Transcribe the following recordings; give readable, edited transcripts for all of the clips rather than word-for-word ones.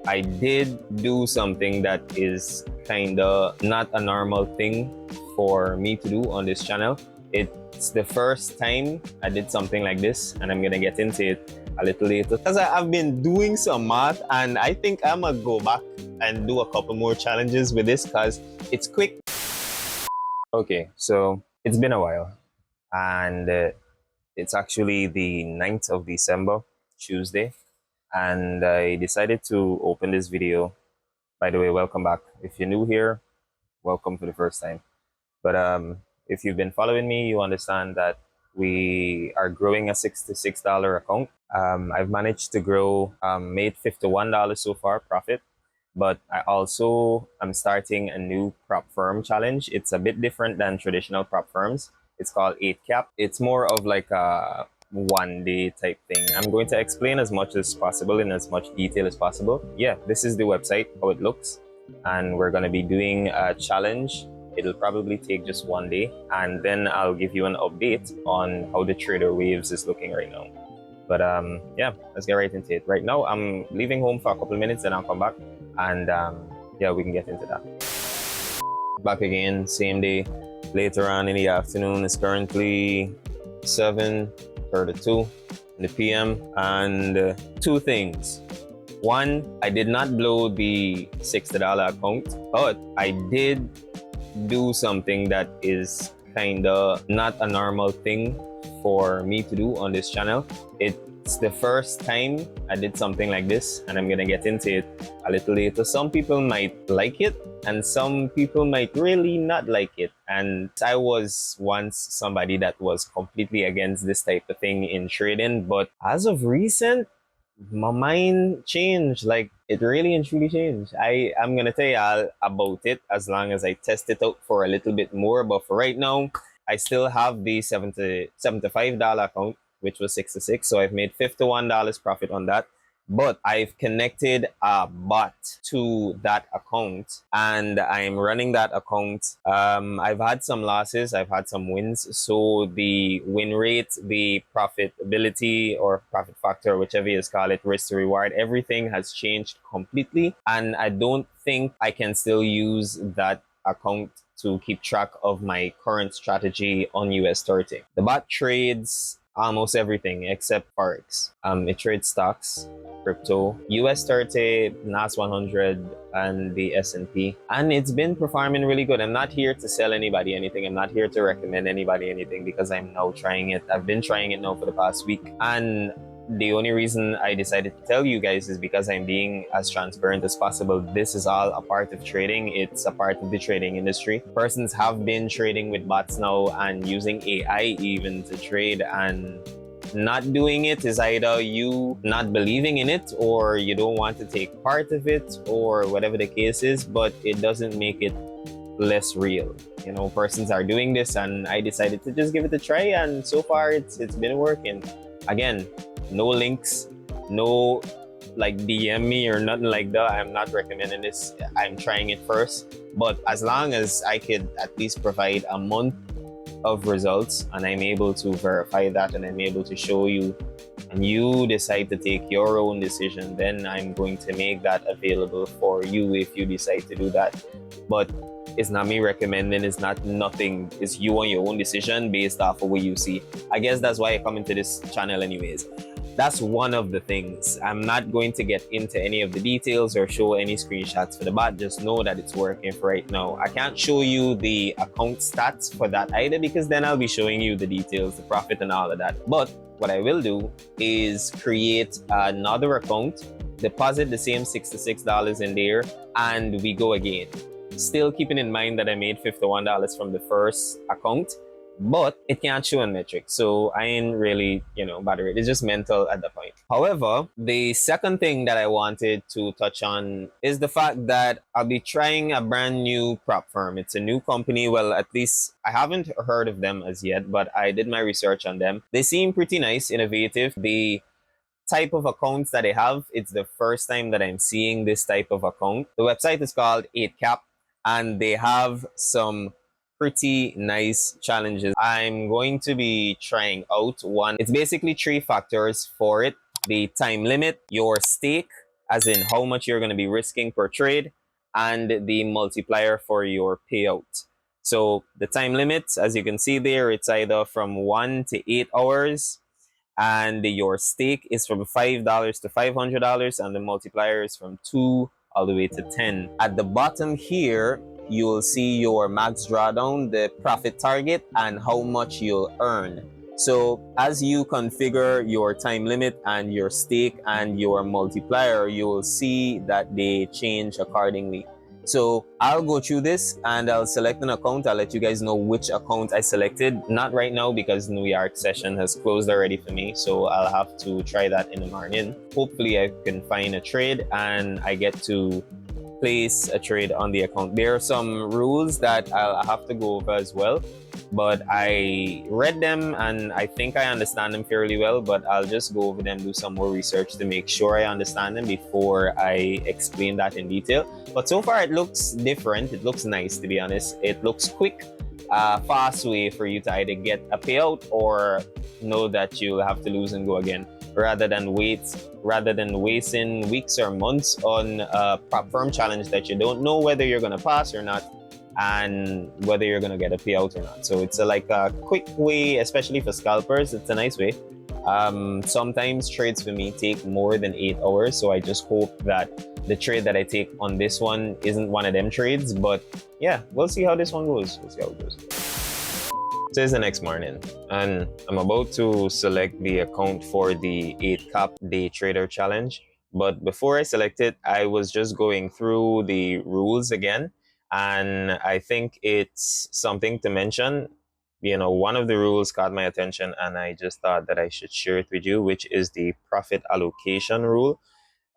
I did do something that is kinda not a normal thing for me to do on this channel. It's the first time I did something like this, and I'm gonna get into it a little later. Because I've been doing some math, and I think I'm gonna go back and do a couple more challenges with this because it's quick. Okay, so it's been a while, and it's actually the 9th of December, Tuesday, and I decided to open this video. By the way, welcome back. If you're new here, welcome for the first time. But if you've been following me, you understand that we are growing a $66 account. I've managed to grow, made $51 so far profit, but I also am starting a new Propfirm challenge. It's a bit different than traditional Propfirms. It's called Eightcap. It's more of like a one-day type thing. I'm going to explain as much as possible in as much detail as possible. Yeah, this is the website, how it looks, and we're going to be doing a challenge. It'll probably take just one day, and then I'll give you an update on how the trader waves is looking right now. But yeah, let's get right into it. Right now, I'm leaving home for a couple of minutes, then I'll come back, and yeah, we can get into that. Back again, same day, later on in the afternoon. It's currently 7:32 in the PM, and two things. One, I did not blow the $60 account, but I did do something that is kinda not a normal thing for me to do on this channel. It's the first time I did something like this, and I'm gonna get into it a little later. Some people might like it, and some people might really not like it. And I was once somebody that was completely against this type of thing in trading, but as of recent, my mind changed. Like, it really and truly changed. I'm gonna tell you all about it as long as I test it out for a little bit more. But for right now, I still have the $75 account, which was 66. So I've made $51 profit on that. But I've connected a bot to that account, and I'm running that account. I've had some losses, I've had some wins. So the win rate, the profitability or profit factor, whichever you call it, risk to reward, everything has changed completely. And I don't think I can still use that account to keep track of my current strategy on US 30. The bot trades almost everything except Forex. It trades stocks, crypto, US 30, NAS 100, and the S&P. And it's been performing really good. I'm not here to sell anybody anything. I'm not here to recommend anybody anything because I'm now trying it. I've been trying it now for the past week. And the only reason I decided to tell you guys is because I'm being as transparent as possible. This is all a part of trading. It's a part of the trading industry. Persons have been trading with bots now and using AI even to trade, and not doing it is either you not believing in it or you don't want to take part of it or whatever the case is, but it doesn't make it less real. You know, persons are doing this, and I decided to just give it a try, and so far it's been working. Again, no links, no like DM me or nothing like that. I'm not recommending this. I'm trying it first, but as long as I could at least provide a month of results and I'm able to verify that and I'm able to show you, and you decide to take your own decision, then I'm going to make that available for you if you decide to do that. But it's not me recommending, it's not nothing, it's you on your own decision based off of what you see. I guess that's why I come into this channel anyways. That's one of the things. I'm not going to get into any of the details or show any screenshots for the bot. Just know that it's working for right now. I can't show you the account stats for that either, because then I'll be showing you the details, the profit and all of that. But what I will do is create another account, deposit the same $66 in there, and we go again. Still keeping in mind that I made $51 from the first account, but it can't show on metrics, so I ain't really, bothered. It's just mental at the point. However, the second thing that I wanted to touch on is the fact that I'll be trying a brand new Propfirm. It's a new company. Well, at least I haven't heard of them as yet, but I did my research on them. They seem pretty nice, innovative. The type of accounts that they have, it's the first time that I'm seeing this type of account. The website is called Eightcap, and they have some pretty nice challenges. I'm going to be trying out one. It's basically 3 factors for it: the time limit, your stake, as in how much you're going to be risking per trade, and the multiplier for your payout. So the time limits, as you can see there, it's either from 1 to 8 hours, and your stake is from $5 to $500, and the multiplier is from 2 all the way to 10. At the bottom here, you will see your max drawdown, the profit target, and how much you'll earn. So as you configure your time limit and your stake and your multiplier, you will see that they change accordingly. So I'll go through this and I'll select an account. I'll let you guys know which account I selected. Not right now because New York session has closed already for me. So I'll have to try that in the morning. Hopefully I can find a trade and I get to place a trade on the account. There are some rules that I'll have to go over as well, but I read them and I think I understand them fairly well, but I'll just go over them, do some more research to make sure I understand them before I explain that in detail. But so far it looks different. It looks nice, to be honest. It looks quick, fast way for you to either get a payout or know that you'll have to lose and go again, rather than wasting weeks or months on a Propfirm challenge that you don't know whether you're going to pass or not, and whether you're going to get a payout or not. So it's like a quick way, especially for scalpers. It's a nice way. Sometimes trades for me take more than 8 hours, so I just hope that the trade that I take on this one isn't one of them trades. But yeah, we'll see how this one goes. We'll see how it goes. So it's the next morning, and I'm about to select the account for the 8-cap day trader challenge. But before I select it, I was just going through the rules again, and I think it's something to mention. One of the rules caught my attention, and I just thought that I should share it with you, which is the profit allocation rule.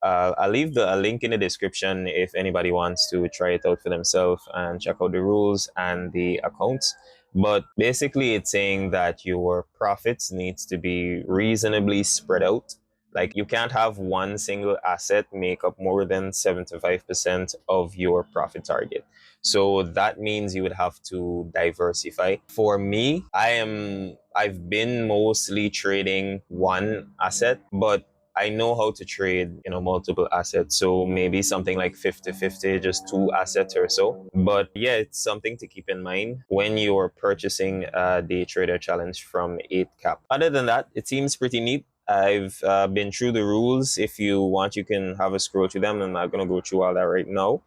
I'll leave a link in the description if anybody wants to try it out for themselves and check out the rules and the accounts. But basically, it's saying that your profits needs to be reasonably spread out. Like, you can't have one single asset make up more than 75% of your profit target. So that means you would have to diversify. For me, I've been mostly trading one asset, but I know how to trade, multiple assets. So maybe something like 50-50, just two assets or so. But yeah, it's something to keep in mind when you're purchasing a day trader challenge from 8-cap. Other than that, it seems pretty neat. I've been through the rules. If you want, you can have a scroll through them. I'm not going to go through all that right now.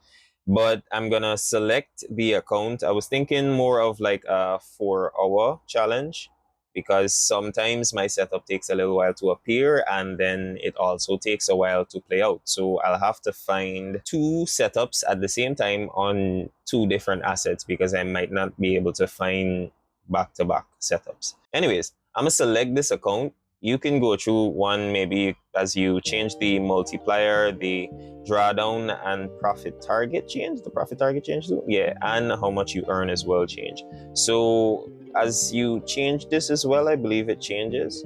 But I'm going to select the account. I was thinking more of like a 4-hour challenge, because sometimes my setup takes a little while to appear and then it also takes a while to play out. So I'll have to find 2 setups at the same time on 2 different assets, because I might not be able to find back-to-back setups. Anyways, I'm going to select this account. You can go through one maybe as you change the multiplier, the drawdown and profit target change. The profit target change too? Yeah, and how much you earn as well change. So as you change this as well, I believe it changes,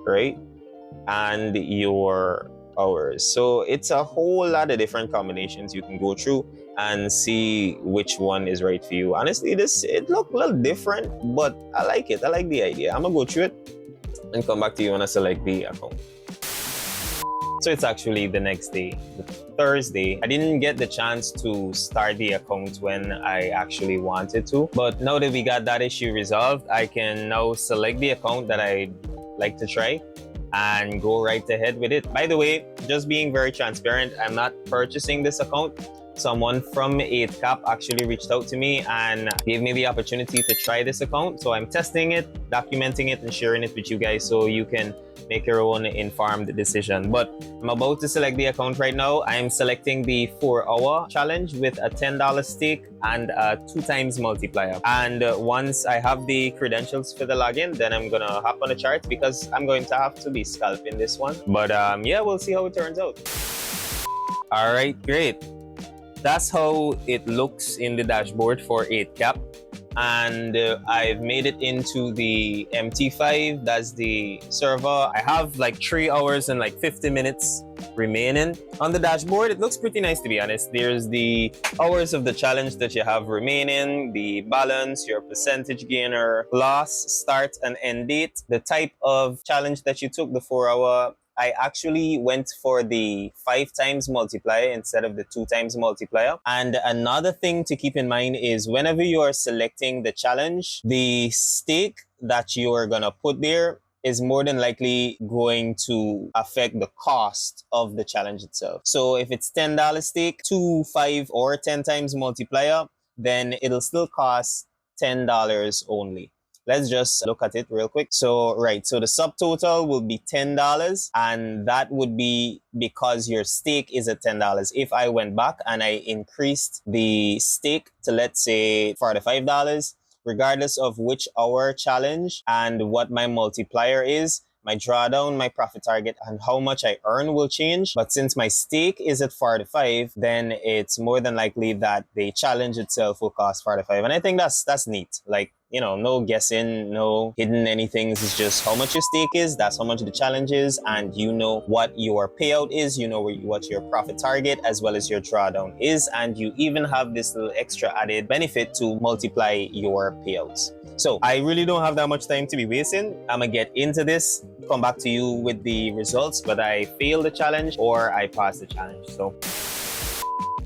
right? And your hours. So it's a whole lot of different combinations you can go through and see which one is right for you. Honestly, it looked a little different, but I like it. I like the idea. I'm gonna go through it and come back to you when I select the account. So it's actually the next day, Thursday. I didn't get the chance to start the account when I actually wanted to. But now that we got that issue resolved, I can now select the account that I'd like to try and go right ahead with it. By the way, just being very transparent, I'm not purchasing this account. Someone from 8-cap actually reached out to me and gave me the opportunity to try this account. So I'm testing it, documenting it, and sharing it with you guys so you can make your own informed decision. But I'm about to select the account right now. I'm selecting the 4-hour challenge with a $10 stake and a 2 times multiplier. And once I have the credentials for the login, then I'm gonna hop on the chart, because I'm going to have to be scalping this one. But yeah, we'll see how it turns out. All right, great. That's how it looks in the dashboard for 8-cap. And I've made it into the MT5. That's the server. I have like 3 hours and like 50 minutes remaining. On the dashboard, it looks pretty nice, to be honest. There's the hours of the challenge that you have remaining, the balance, your percentage gain or loss, start and end date, the type of challenge that you took, the 4-hour, I actually went for the 5 times multiplier instead of the 2 times multiplier. And another thing to keep in mind is whenever you are selecting the challenge, the stake that you are gonna put there is more than likely going to affect the cost of the challenge itself. So if it's $10 stake, 2, 5, or 10 times multiplier, then it'll still cost $10 only. Let's just look at it real quick. So, right, so the subtotal will be $10, and that would be because your stake is at $10. If I went back and I increased the stake to, let's say, $45, regardless of which hour challenge and what my multiplier is, my drawdown, my profit target, and how much I earn will change. But since my stake is at 45, then it's more than likely that the challenge itself will cost 45. And I think that's neat. Like, you know, no guessing, no hidden anything. It's just how much your stake is, that's how much the challenge is, and you know what your payout is, you know what your profit target as well as your drawdown is, and you even have this little extra added benefit to multiply your payouts. So I really don't have that much time to be wasting. I'm gonna get into this, come back to you with the results, whether I fail the challenge or I pass the challenge. So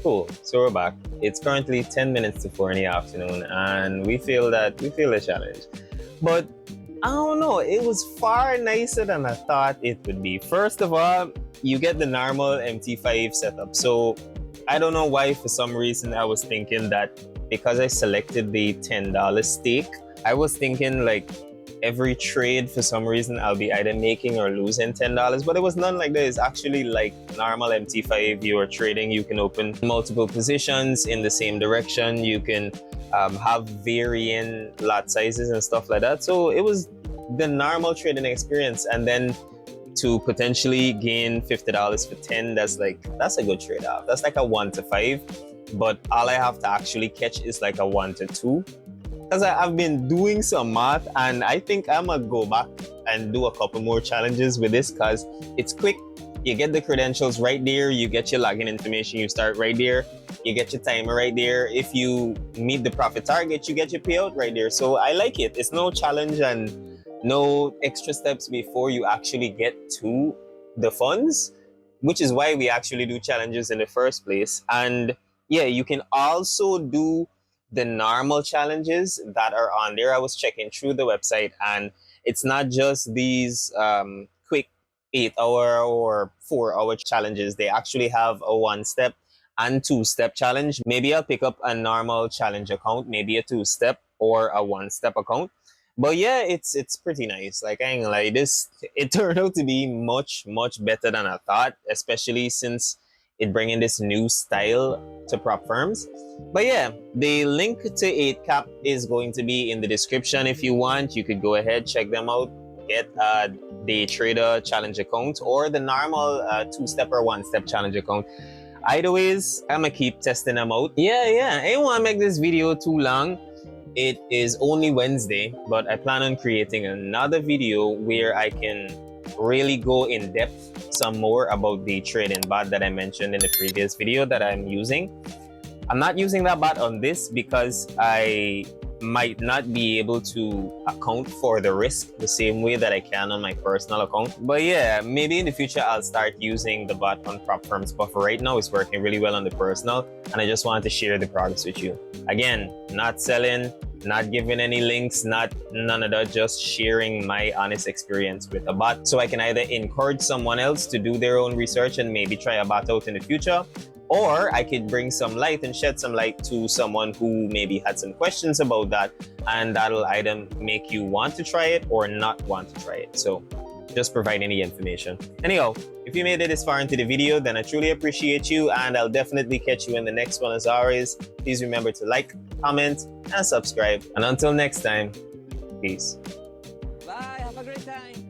cool, so we're back. It's currently 10 minutes to 4 in the afternoon, and we feel the challenge. But I don't know, it was far nicer than I thought it would be. First of all, you get the normal MT5 setup. So I don't know why, for some reason, I was thinking that because I selected the $10 stake, I was thinking like every trade, for some reason, I'll be either making or losing $10, but it was none like that. It's actually like normal MT5. You are trading, you can open multiple positions in the same direction, you can have varying lot sizes and stuff like that. So it was the normal trading experience. And then to potentially gain $50 for 10, that's a good trade-off. That's like a 1 to 5, but all I have to actually catch is like a 1 to 2. Because I've been doing some math, and I think I'm gonna go back and do a couple more challenges with this because it's quick. You get the credentials right there, you get your login information, you start right there, you get your timer right there. If you meet the profit target, you get your payout right there. So I like it. It's no challenge and no extra steps before you actually get to the funds, which is why we actually do challenges in the first place. And yeah, you can also do the normal challenges that are on there. I was checking through the website, and it's not just these quick 8-hour or 4-hour challenges. They actually have a 1-step and 2-step challenge. Maybe I'll pick up a normal challenge account, maybe a 2-step or a 1-step account. But yeah, it's pretty nice. Like, I ain't gonna lie, it turned out to be much better than I thought, especially since it bringing this new style to Propfirms. But yeah, the link to 8Cap is going to be in the description. If you want, you could go ahead, check them out, get the trader challenge account or the normal 2-step or 1-step challenge account. Either ways, I'm gonna keep testing them out. Yeah, I don't want to make this video too long. It is only Wednesday, but I plan on creating another video where I can really go in depth some more about the trading bot that I mentioned in the previous video that I'm using. I'm not using that bot on this because I might not be able to account for the risk the same way that I can on my personal account. But yeah, maybe in the future I'll start using the bot on Propfirms, but for right now it's working really well on the personal, and I just wanted to share the progress with you. Again, not selling, not giving any links, none of that, just sharing my honest experience with a bot so I can either encourage someone else to do their own research and maybe try a bot out in the future, or I could bring some light and shed some light to someone who maybe had some questions about that, and that'll either make you want to try it or not want to try it. So just provide any information. Anyhow, if you made it this far into the video, then I truly appreciate you, and I'll definitely catch you in the next one. As always, please remember to like, comment, and subscribe. And until next time, peace. Bye, have a great time.